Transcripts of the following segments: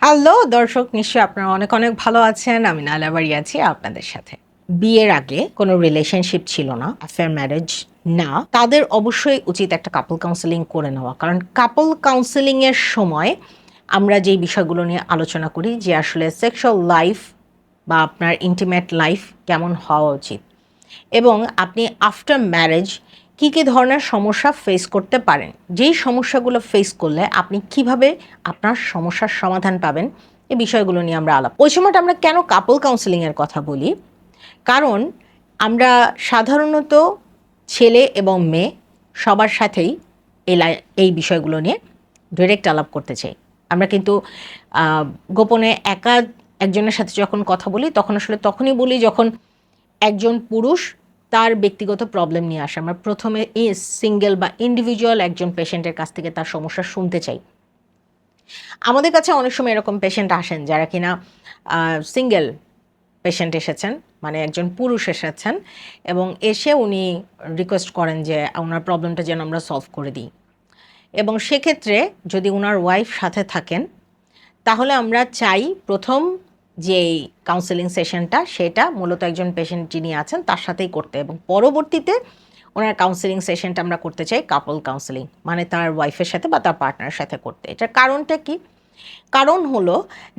Hello দর্শক, নিশ্চয়ই আপনারা অনেক অনেক ভালো আছেন। আমি নাইলা বাড়ি আছি আপনাদের সাথে। বিয়ের আগে কোনো রিলেশনশিপ ছিল না, অ্যাফেয়ার ম্যারেজ না, তাদের অবশ্যই উচিত একটা কাপল কাউন্সেলিং করে নেওয়া। কারণ কাপল কাউন্সেলিং এর সময় আমরা যেই বিষয়গুলো নিয়ে আলোচনা করি যে আসলে সেক্সুয়াল লাইফ বা আপনার ইন্টিমেট লাইফ কেমন হওয়া উচিত, এবং আপনি আফটার ম্যারেজ কী ধরনের সমস্যা ফেস করতে পারেন, যেই সমস্যাগুলো ফেস করলে আপনি কিভাবে আপনার সমস্যার সমাধান পাবেন, এই বিষয়গুলো নিয়ে আমরা ওই সময়টা আমরা কেন কাপল কাউন্সেলিংয়ের কথা বলি, কারণ আমরা সাধারণত ছেলে এবং মেয়ে সবার সাথেই এই বিষয়গুলো নিয়ে ডিরেক্ট আলাপ করতে চাই। আমরা কিন্তু গোপনে একা একজনের সাথে যখন কথা বলি তখন আসলে তখনই বলি যখন একজন পুরুষ তার ব্যক্তিগত প্রবলেম নিয়ে আসে। আমরা প্রথমে সিঙ্গেল বা ইন্ডিভিজুয়াল একজন পেশেন্টের কাছ থেকে তার সমস্যা শুনতে চাই। আমাদের কাছে অনেক সময় এরকম পেশেন্ট আসেন যারা কিনা সিঙ্গেল পেশেন্ট এসেছেন, মানে একজন পুরুষ এসেছেন এবং এসে উনি রিকোয়েস্ট করেন যে ওনার প্রবলেমটা যেন আমরা সলভ করে দিই। এবং সেক্ষেত্রে যদি ওনার ওয়াইফ সাথে থাকেন তাহলে আমরা চাই প্রথম যেই কাউন্সেলিং সেশনটা সেটা মূলত একজন পেশেন্ট যিনি আছেন তার সাথেই করতে, এবং পরবর্তীতে ওনার কাউন্সেলিং সেশনটা আমরা করতে চাই কাপল কাউন্সেলিং, মানে তার ওয়াইফের সাথে বা তার পার্টনারের সাথে করতে। এটার কারণটা কি? কারণ হলো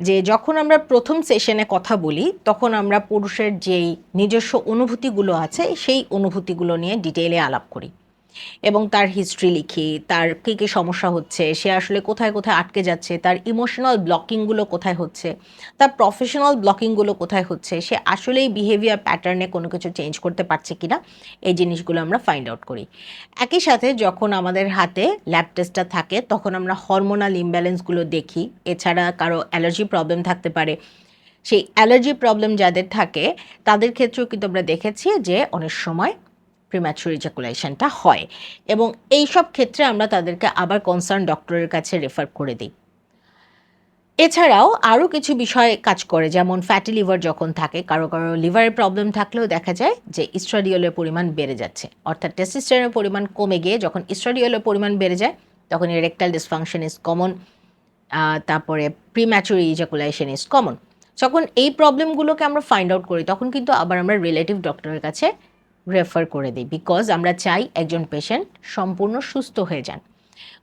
যে যখন আমরা প্রথম সেশনে কথা বলি তখন আমরা পুরুষের যেই নিজস্ব অনুভূতিগুলো আছে সেই অনুভূতিগুলো নিয়ে ডিটেইলে আলাপ করি এবং তার হিস্ট্রি লিখি, তার কী কী সমস্যা হচ্ছে, সে আসলে কোথায় কোথায় আটকে যাচ্ছে, তার ইমোশনাল ব্লকিংগুলো কোথায় হচ্ছে, তার প্রফেশনাল ব্লকিংগুলো কোথায় হচ্ছে, সে আসলেই বিহেভিয়ার প্যাটার্নে কোনো কিছু চেঞ্জ করতে পারছে কিনা, এই জিনিসগুলো আমরা ফাইন্ড আউট করি। একই সাথে যখন আমাদের হাতে ল্যাব টেস্টটা থাকে তখন আমরা হরমোনাল ইমব্যালেন্সগুলো দেখি। এছাড়া কারো অ্যালার্জি প্রবলেম থাকতে পারে, সেই অ্যালার্জি প্রবলেম যাদের থাকে তাদের ক্ষেত্রেও কিন্তু আমরা দেখেছি যে অনেক সময় প্রিম্যাচুর ইজাকুলেশনটা হয়, এবং এই সব ক্ষেত্রে আমরা তাদেরকে আবার কনসার্ন ডক্টরের কাছে রেফার করে দিই। এছাড়াও আরও কিছু বিষয় কাজ করে, যেমন ফ্যাটি লিভার যখন থাকে, কারো কারো লিভারের প্রবলেম থাকলেও দেখা যায় যে ইস্ট্রাডিওলের পরিমাণ বেড়ে যাচ্ছে, অর্থাৎ টেস্টোস্টেরনের পরিমাণ কমে গিয়ে যখন ইস্ট্রাডিওলের পরিমাণ বেড়ে যায় তখন ইরেকটাইল ডিসফাংশন ইজ কমন, তারপরে প্রিম্যাচুর ইজাকুলেশন ইজ কমন। যখন এই প্রবলেমগুলোকে আমরা ফাইন্ড আউট করি তখন কিন্তু আবার আমরা রিলেটিভ ডক্টরের কাছে রেফার করে দিই, বিকজ আমরা চাই একজন পেশেন্ট সম্পূর্ণ সুস্থ হয়ে যান।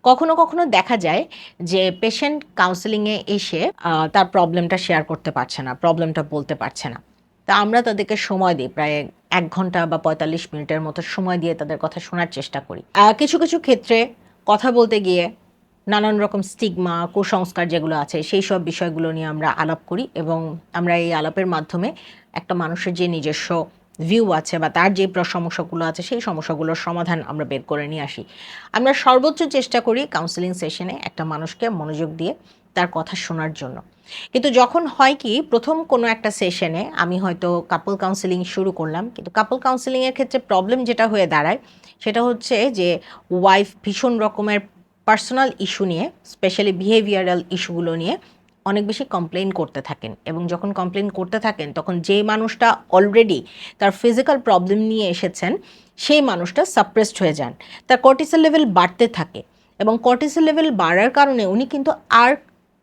কখনো কখনো দেখা যায় যে পেশেন্ট কাউন্সেলিংয়ে এসে তার প্রবলেমটা শেয়ার করতে পারছে না, প্রবলেমটা বলতে পারছে না। তা আমরা তাদেরকে সময় দিই, প্রায় 1 ঘন্টা বা 45 মিনিটের মতো সময় দিয়ে তাদের কথা শোনার চেষ্টা করি। কিছু কিছু ক্ষেত্রে কথা বলতে গিয়ে নানান রকম স্টিগমা, কুসংস্কার যেগুলো আছে সেই সব বিষয়গুলো নিয়ে আমরা আলাপ করি, এবং আমরা এই আলাপের মাধ্যমে একটা মানুষের যে নিজস্ব ভিউ আছে বা তার যে সমস্যাগুলো আছে সেই সমস্যাগুলোর সমাধান আমরা বের করে নিয়ে আসি। আমরা সর্বোচ্চ চেষ্টা করি কাউন্সেলিং সেশনে একটা মানুষকে মনোযোগ দিয়ে তার কথা শোনার জন্য। কিন্তু যখন হয় কি, প্রথম কোনো একটা সেশনে আমি হয়তো কাপল কাউন্সেলিং শুরু করলাম, কিন্তু কাপল কাউন্সেলিংয়ের ক্ষেত্রে প্রবলেম যেটা হয়ে দাঁড়ায় সেটা হচ্ছে যে ওয়াইফ ভীষণ রকমের পার্সোনাল ইস্যু নিয়ে, স্পেশালি বিহেভিয়ারাল ইস্যুগুলো নিয়ে অনেক বেশি কমপ্লেন করতে থাকেন, এবং যখন কমপ্লেন করতে থাকেন তখন যে মানুষটা অলরেডি তার ফিজিক্যাল প্রবলেম নিয়ে এসেছেন সেই মানুষটা সাপ্রেসড হয়ে যান, তার কর্টিসল লেভেল বাড়তে থাকে, এবং কর্টিসল লেভেল বাড়ার কারণে উনি কিন্তু আর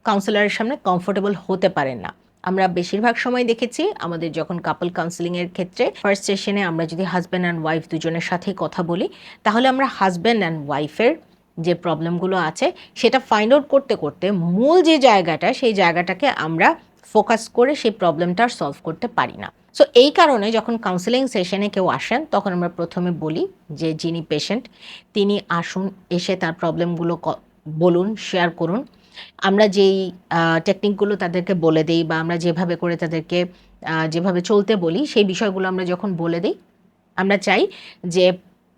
কাউন্সিলরের সামনে কমফোর্টেবল হতে পারেন না। আমরা বেশিরভাগ সময় দেখেছি আমাদের যখন কাপল কাউন্সেলিংয়ের ক্ষেত্রে ফার্স্ট সেশনে আমরা যদি হাজব্যান্ড অ্যান্ড ওয়াইফ দুজনের সাথেই কথা বলি তাহলে আমরা হাজব্যান্ড অ্যান্ড ওয়াইফের যে প্রবলেমগুলো আছে সেটা ফাইন্ড আউট করতে করতে মূল যে জায়গাটা সেই জায়গাটাকে আমরা ফোকাস করে সেই প্রবলেমটা সলভ করতে পারি না। সো এই কারণে যখন কাউন্সেলিং সেশনে কেউ আসেন তখন আমরা প্রথমে বলি যে যিনি পেশেন্ট তিনি আসুন, এসে তার প্রবলেমগুলো বলুন, শেয়ার করুন। আমরা যেই টেকনিকগুলো তাদেরকে বলে দিই বা আমরা যেভাবে করে তাদেরকে যেভাবে চলতে বলি সেই বিষয়গুলো আমরা যখন বলে দিই, আমরা চাই যে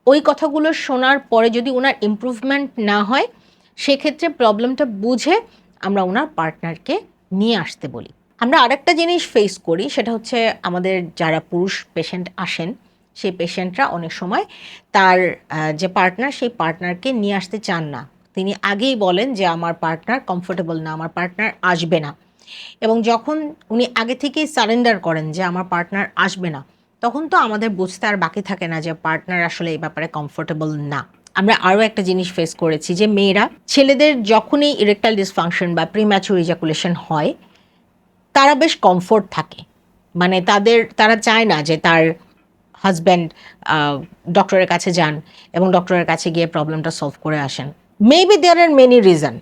ওই কথাগুলো শোনার পরে যদি ওনার ইমপ্রুভমেন্ট না হয় সেক্ষেত্রে প্রবলেমটা বুঝে আমরা ওনার পার্টনারকে নিয়ে আসতে বলি। আমরা আরেকটা জিনিস ফেস করি, সেটা হচ্ছে আমাদের যারা পুরুষ পেশেন্ট আসেন সেই পেশেন্টরা অনেক সময় তার যে পার্টনার সেই পার্টনারকে নিয়ে আসতে চান না। তিনি আগেই বলেন যে আমার পার্টনার কমফোর্টেবল না, আমার পার্টনার আসবে না, এবং যখন উনি আগে থেকেই সারেন্ডার করেন যে আমার পার্টনার আসবে না তখন তো আমাদের বুঝতে আর বাকি থাকে না যে পার্টনার আসলে এই ব্যাপারে কমফোর্টেবল না। আমরা আরও একটা জিনিস ফেস করেছি যে মেয়েরা ছেলেদের যখনই ইরেকটাইল ডিসফাংশন বা প্রিম্যাচুর ইজাকুলেশন হয় তারা বেশ কমফোর্ট থাকে, মানে তারা চায় না যে তার হাজব্যান্ড ডক্টরের কাছে যান এবং ডক্টরের কাছে গিয়ে প্রবলেমটা সলভ করে আসেন। Maybe there are many reason,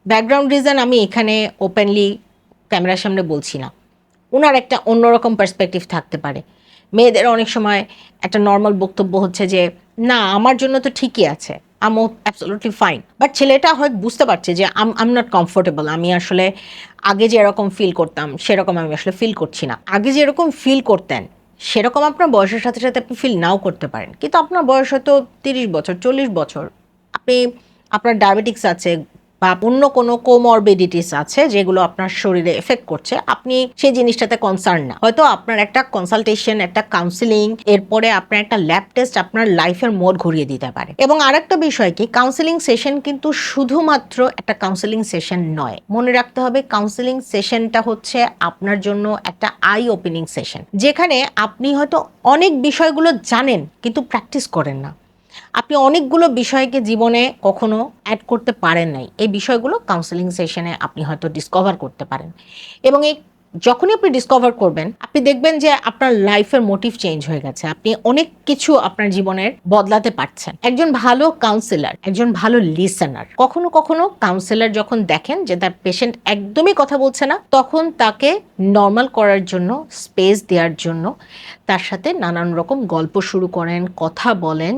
background reason আমি এখানে ওপেনলি ক্যামেরার সামনে বলছি না, ওনার একটা অন্যরকম পার্সপেক্টিভ থাকতে পারে। মেয়েদের অনেক সময় একটা নর্মাল বক্তব্য হচ্ছে যে না আমার জন্য তো ঠিকই আছে, আম অ্যাবসলিউটলি ফাইন, বাট ছেলেটা হয়তো বুঝতে পারছে যে আম নট কমফোর্টেবল, আমি আসলে আগে যেরকম ফিল করতাম সেরকম আমি আসলে ফিল করছি না। আগে যেরকম ফিল করতেন সেরকম আপনার বয়সের সাথে সাথে আপনি ফিল নাও করতে পারেন, কিন্তু আপনার বয়স হয়তো 30 বছর 40 বছর, আপনি আপনার ডায়াবেটিক্স আছে বা অন্য কোনো কোমরবিডিটিস আছে যেগুলো আপনার শরীরে এফেক্ট করছে, আপনি সেই জিনিসটাতে কনসার্ন না। হয়তো আপনার একটা কনসালটেশন, একটা কাউন্সিলিং, এরপরে আপনার একটা ল্যাব টেস্ট আপনার লাইফের মোড় ঘুরিয়ে দিতে পারে। এবং আরেকটা বিষয় কি, কাউন্সিলিং সেশন কিন্তু শুধুমাত্র একটা কাউন্সিলিং সেশন নয়, মনে রাখতে হবে কাউন্সিলিং সেশনটা হচ্ছে আপনার জন্য একটা আই ওপেনিং সেশন, যেখানে আপনি হয়তো অনেক বিষয়গুলো জানেন কিন্তু প্র্যাকটিস করেন না, আপনি অনেকগুলো বিষয়কে জীবনে কখনো অ্যাড করতে পারেন নাই, এই বিষয়গুলো কাউন্সেলিং সেশনে আপনি হয়তো ডিসকভার করতে পারেন। এবং যখনই আপনি ডিসকভার করবেন আপনি দেখবেন যে আপনার লাইফের মোটিভ চেঞ্জ হয়ে গেছে, আপনি অনেক কিছু আপনার জীবনের বদলাতে পারছেন। একজন ভালো কাউন্সিলর, একজন ভালো লিসেনার, কখনো কখনো কাউন্সিলর যখন দেখেন যে তার পেশেন্ট একদমই কথা বলছে না, তখন তাকে নর্মাল করার জন্য, স্পেস দেওয়ার জন্য তার সাথে নানান রকম গল্প শুরু করেন, কথা বলেন,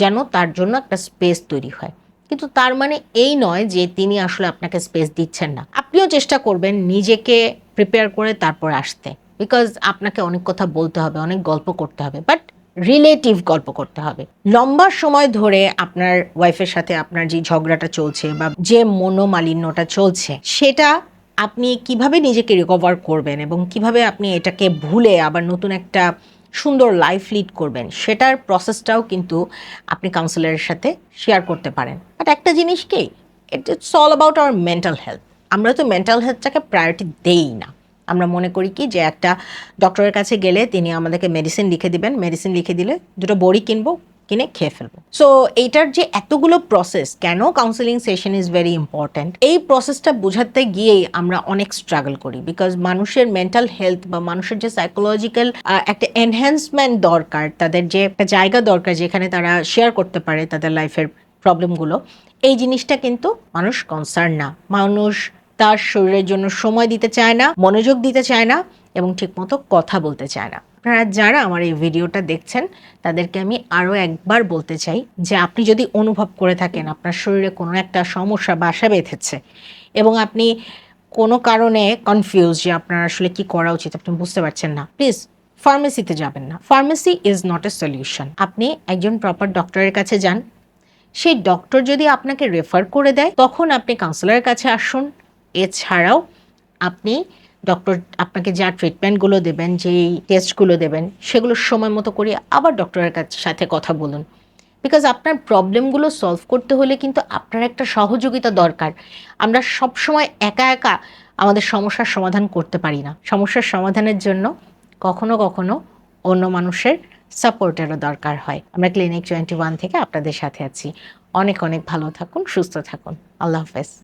যেন তার জন্য একটা স্পেস তৈরি হয়। কিন্তু তার মানে এই নয় যে তিনি আসলে আপনাকে স্পেস দিচ্ছেন না। আপনিও চেষ্টা করবেন নিজেকে প্রিপেয়ার করে তারপর আসতে, বিকজ আপনাকে অনেক কথা বলতে হবে, অনেক গল্প করতে হবে, বাট রিলেটিভ গল্প করতে হবে। লম্বা সময় ধরে আপনার ওয়াইফের সাথে আপনার যে ঝগড়াটা চলছে বা যে মনোমালিন্যটা চলছে, সেটা আপনি কিভাবে নিজেকে রিকভার করবেন এবং কিভাবে আপনি এটাকে ভুলে আবার নতুন একটা সুন্দর লাইফ লিড করবেন, সেটার প্রসেসটাও কিন্তু আপনি কাউন্সিলরের সাথে শেয়ার করতে পারেন। বাট একটা জিনিস কি, it's all about our mental health. আমরা তো মেন্টাল হেলথটাকে প্রায়োরিটি দেই না, আমরা মনে করি কি যে একটা ডক্টরের কাছে গেলে তিনি আমাদেরকে মেডিসিন লিখে দিবেন, মেডিসিন লিখে দিলে দুটো বড়ি কিনবো, কিনে খেয়ে ফেলবো। সো এইটার যে এতগুলো প্রসেস, কেন counselling session is very important, এই প্রসেসটা বোঝাতে গিয়েই আমরা অনেক স্ট্রাগল করি, বিকজ মানুষের মেন্টাল হেলথ বা মানুষের যে সাইকোলজিক্যাল একটা এনহ্যান্সমেন্ট দরকার, তাদের যে একটা জায়গা দরকার যেখানে তারা শেয়ার করতে পারে তাদের লাইফের প্রবলেমগুলো, এই জিনিসটা কিন্তু মানুষ কনসার্ন না। মানুষ তার শরীরের জন্য সময় দিতে চায় না, মনোযোগ দিতে চায় না এবং ঠিকমতো কথা বলতে চায় না। আপনারা যারা আমার এই ভিডিওটা দেখছেন তাদেরকে আমি আরও একবার বলতে চাই যে আপনি যদি অনুভব করে থাকেন আপনার শরীরে কোনো একটা সমস্যা বাসা বেঁধেছে এবং আপনি কোনো কারণে কনফিউজ যে আপনার আসলে কি করা উচিত, আপনি বুঝতে পারছেন না, প্লিজ ফার্মেসিতে যাবেন না। Pharmacy is not a solution. আপনি একজন প্রপার ডক্টরের কাছে যান, সেই ডক্টর যদি আপনাকে রেফার করে দেয় তখন আপনি কাউন্সিলরের কাছে আসুন। এছাড়াও আপনি ডক্টর আপনাকে যা ট্রিটমেন্টগুলো দেবেন, যেই টেস্টগুলো দেবেন, সেগুলো সময় মতো করে আবার ডক্টরের সাথে কথা বলুন, বিকজ আপনার প্রবলেমগুলো সলভ করতে হলে কিন্তু আপনার একটা সহযোগিতা দরকার। আমরা সবসময় একা একা আমাদের সমস্যার সমাধান করতে পারি না, সমস্যার সমাধানের জন্য কখনো কখনো অন্য মানুষের সাপোর্টেরও দরকার হয়। আমরা ক্লিনিক 21 থেকে আপনাদের সাথে আছি। অনেক অনেক ভালো থাকুন, সুস্থ থাকুন। আল্লাহ হাফেজ।